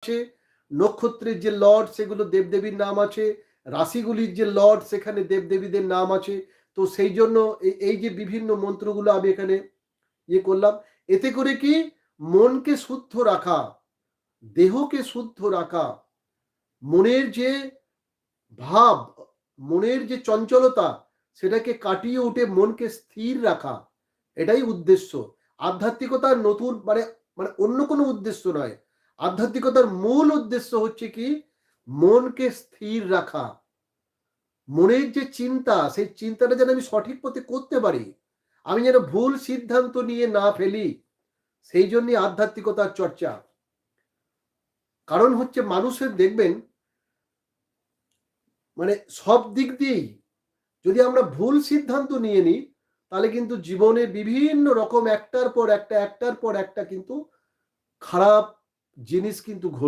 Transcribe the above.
আছে, নক্ষত্রের যে লর্ড সেগুলো দেবদেবীর নাম আছে, রাশিগুলির যে লর্ড সেখানে দেবদেবীদের নাম আছে। তো সেই জন্য এই যে বিভিন্ন মন্ত্রগুলো আমি এখানে করলাম, এতে করে কি মনকে শুদ্ধ রাখা, দেহকে শুদ্ধ রাখা, মনের যে ভাব, মনের যে চঞ্চলতা সেটাকে কাটিয়ে উঠে মনকে স্থির রাখা, এটাই উদ্দেশ্য। আধ্যাত্মিকতার নতুন মানে মানে অন্য কোনো উদ্দেশ্য নয়। আধ্যাত্মিকতার মূল উদ্দেশ্য হচ্ছে কি মনকে স্থির রাখা, মনের যে চিন্তা সেই চিন্তাটা যেন আমি সঠিক পথে করতে পারি, আমি যেন ভুল সিদ্ধান্ত নিয়ে না ফেলি, সেই জন্যই আধ্যাত্মিকতার চর্চা। কারণ হচ্ছে মানুষের দেখবেন মানে সব দিক দিয়েই যদি আমরা ভুল সিদ্ধান্ত নিয়ে নিই তাহলে কিন্তু জীবনে বিভিন্ন রকম একটার পর একটা কিন্তু খারাপ জিনিস কিন্তু ঘটবে।